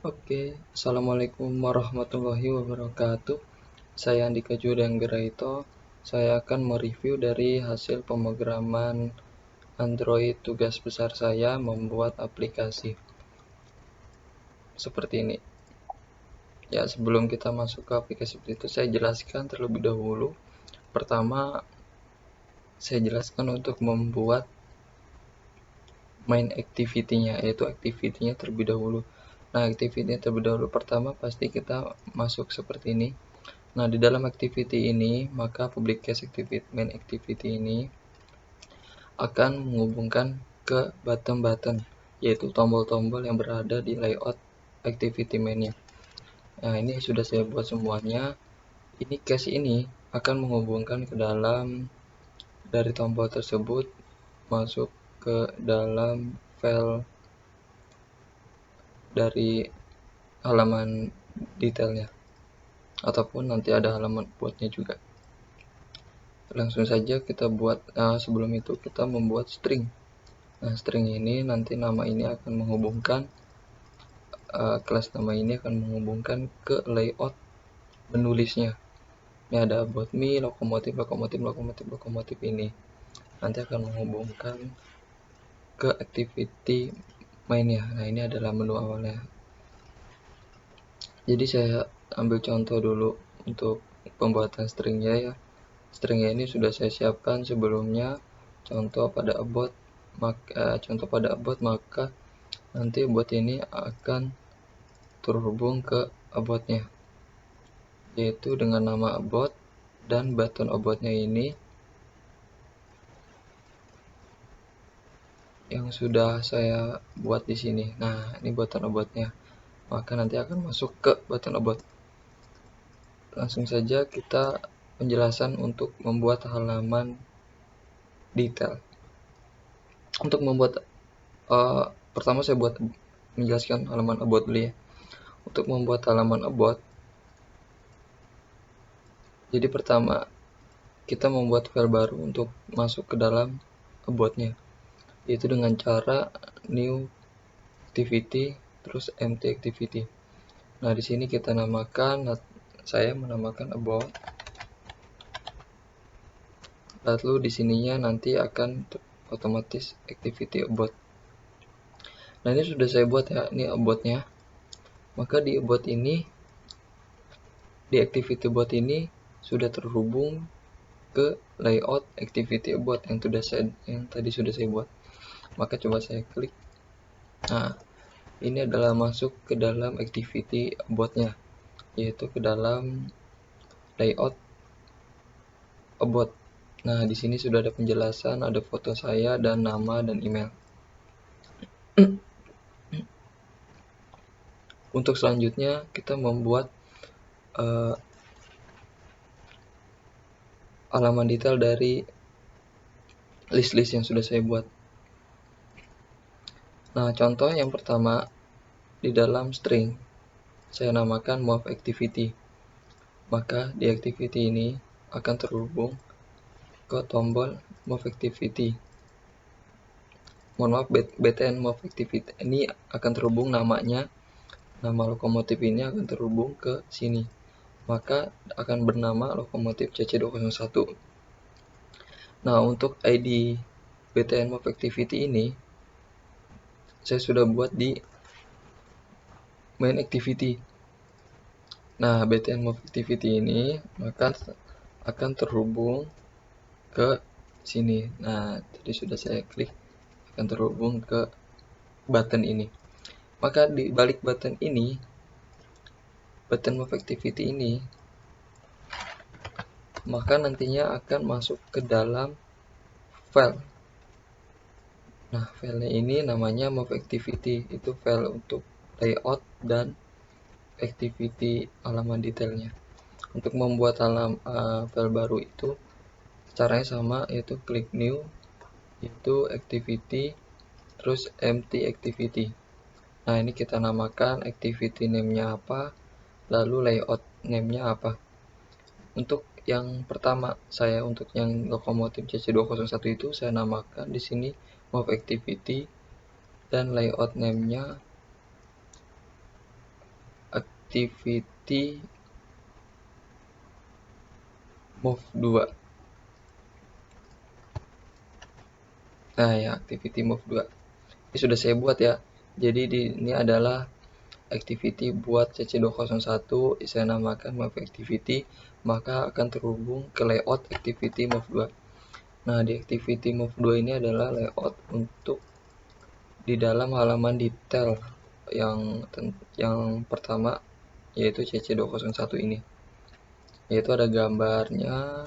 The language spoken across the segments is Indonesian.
Oke, Assalamualaikum warahmatullahi wabarakatuh. Saya Andika Judanggeraito. Saya akan mereview dari hasil pemrograman Android. Tugas besar saya membuat aplikasi seperti ini. Ya, sebelum kita masuk ke aplikasi itu, saya jelaskan terlebih dahulu. Pertama, saya jelaskan untuk membuat main activity-nya, yaitu activity-nya terlebih dahulu. Nah, activity-nya terlebih dahulu pertama pasti kita masuk seperti ini. Nah, di dalam activity ini, maka public case activity, main activity ini akan menghubungkan ke button-button, yaitu tombol-tombol yang berada di layout activity main-nya. Nah, ini sudah saya buat semuanya. Ini case ini akan menghubungkan ke dalam dari tombol tersebut masuk ke dalam file dari halaman detailnya, ataupun nanti ada halaman buatnya juga. Langsung saja kita buat. Sebelum itu kita membuat string. Nah, string ini nanti nama ini akan menghubungkan kelas nama ini akan menghubungkan ke layout menulisnya. Ini ada about me, lokomotif, lokomotif, lokomotif, lokomotif ini nanti akan menghubungkan ke activity mainnya. Nah, ini adalah menu awalnya. Jadi saya ambil contoh dulu untuk pembuatan stringnya ya. Stringnya ini sudah saya siapkan sebelumnya. Contoh pada about, maka nanti about ini akan terhubung ke about-nya, yaitu dengan nama about dan button about-nya ini yang sudah saya buat di sini. Nah, ini button about-nya. Maka nanti akan masuk ke button about. Langsung saja kita penjelasan untuk membuat halaman detail. Untuk membuat pertama saya menjelaskan halaman about dulu ya. Untuk membuat halaman about, jadi pertama kita membuat file baru untuk masuk ke dalam about-nya, yaitu dengan cara new activity terus empty activity. Nah, di sini kita namakan, saya menamakan about, lalu di sininya nanti akan otomatis activity about. Nah, ini sudah saya buat ya, ini about-nya. Maka di about ini, di activity about ini sudah terhubung ke layout activity about yang tadi sudah saya buat. Maka coba saya klik. Nah, ini adalah masuk ke dalam activity about-nya, yaitu ke dalam layout about. Nah, di sini sudah ada penjelasan, ada foto saya dan nama dan email. Untuk selanjutnya kita membuat halaman detail dari list-list yang sudah saya buat. Nah, contoh yang pertama di dalam string saya namakan move activity. Maka di activity ini akan terhubung ke tombol move activity. Mohon maaf, btn move activity ini akan terhubung namanya, nama lokomotif ini akan terhubung ke sini. Maka akan bernama lokomotif CC201. Nah, untuk ID btn move activity ini saya sudah buat di main activity. Nah, btn move activity ini maka akan terhubung ke sini. Nah, tadi sudah saya klik, akan terhubung ke button ini. Maka di balik button ini, button move activity ini, maka nantinya akan masuk ke dalam file. Nah, filenya ini namanya move activity, itu file untuk layout dan activity halaman detailnya. Untuk membuat file baru itu caranya sama, yaitu klik new, itu activity terus empty activity. Nah, ini kita namakan activity name-nya apa, lalu layout name-nya apa. Untuk yang pertama, untuk yang lokomotif CC201 itu saya namakan di sini move activity dan layout name-nya activity move 2. Nah ya, activity move 2 ini sudah saya buat ya. Jadi ini adalah activity buat CC201, saya namakan move activity, maka akan terhubung ke layout activity move 2. Nah, di activity move 2 ini adalah layout untuk di dalam halaman detail yang pertama, yaitu CC201 ini. Yaitu ada gambarnya,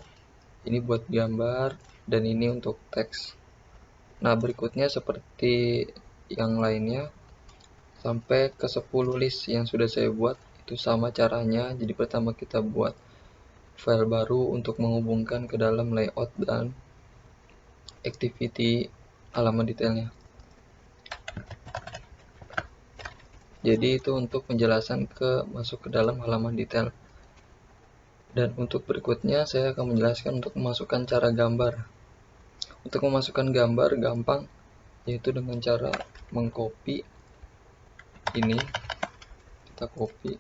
ini buat gambar, dan ini untuk teks. Nah, berikutnya seperti yang lainnya, sampai ke 10 list yang sudah saya buat, itu sama caranya. Jadi pertama kita buat file baru untuk menghubungkan ke dalam layout dan activity halaman detailnya. Jadi itu untuk penjelasan masuk ke dalam halaman detail. Dan untuk berikutnya saya akan menjelaskan untuk memasukkan cara gambar. Untuk memasukkan gambar gampang, yaitu dengan cara mengcopy ini, kita copy,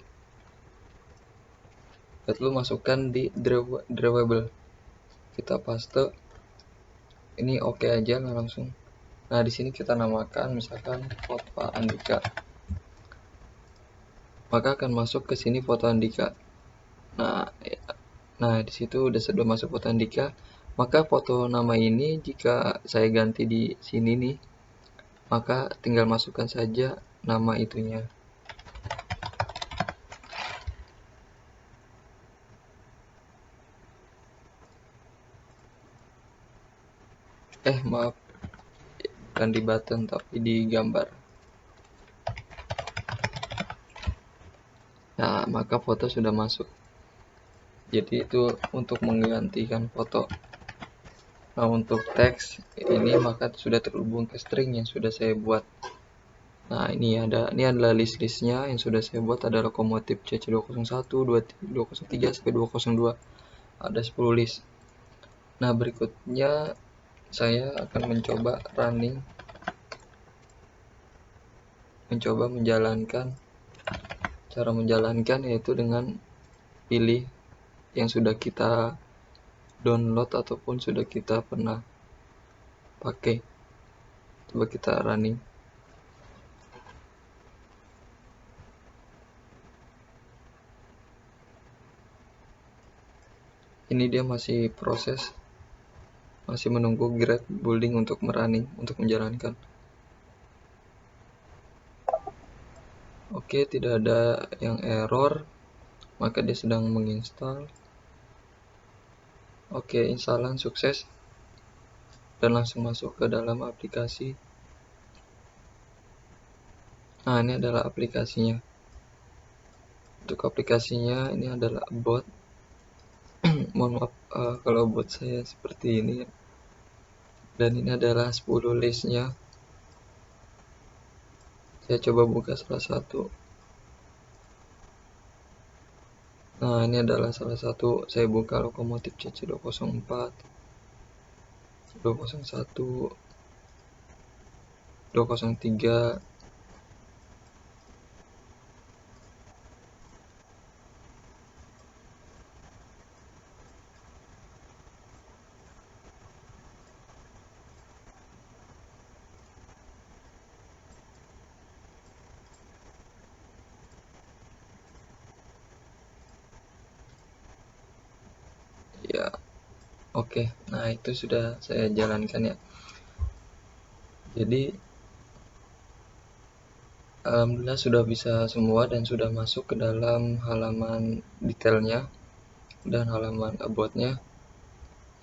lalu masukkan di drawable, kita paste. Ini oke aja langsung. Nah, di sini kita namakan misalkan foto Andika, maka akan masuk ke sini foto Andika. Nah, di situ sudah masuk foto Andika, maka foto nama ini jika saya ganti di sini nih, maka tinggal masukkan saja nama itunya. Maaf, bukan di button tapi di gambar. Nah, maka foto sudah masuk. Jadi itu untuk menggantikan foto. Nah, untuk teks ini maka sudah terhubung ke string yang sudah saya buat. Nah, ini adalah list-listnya yang sudah saya buat, ada lokomotif CC201, 203 sampai 202. Ada 10 list. Nah, berikutnya saya akan mencoba menjalankan. Cara menjalankan yaitu dengan pilih yang sudah kita download ataupun sudah kita pernah pakai. Coba kita running. Ini dia masih proses, masih menunggu grade building untuk untuk menjalankan. Oke, tidak ada yang error, maka dia sedang menginstal. Oke, instalan sukses dan langsung masuk ke dalam aplikasi. Nah, ini adalah aplikasinya. Untuk aplikasinya ini adalah bot. Mohon maaf kalau bot saya seperti ini. Dan ini adalah 10 listnya. Saya coba buka salah satu. Nah, ini adalah salah satu. Saya buka lokomotif CC204, 201, 203. Ya, oke. Nah, itu sudah saya jalankan ya. Jadi alhamdulillah sudah bisa semua dan sudah masuk ke dalam halaman detailnya dan halaman aboutnya.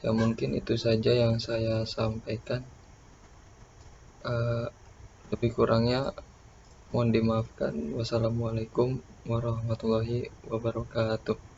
Ya, mungkin itu saja yang saya sampaikan. Lebih kurangnya mohon dimaafkan. Wassalamualaikum warahmatullahi wabarakatuh.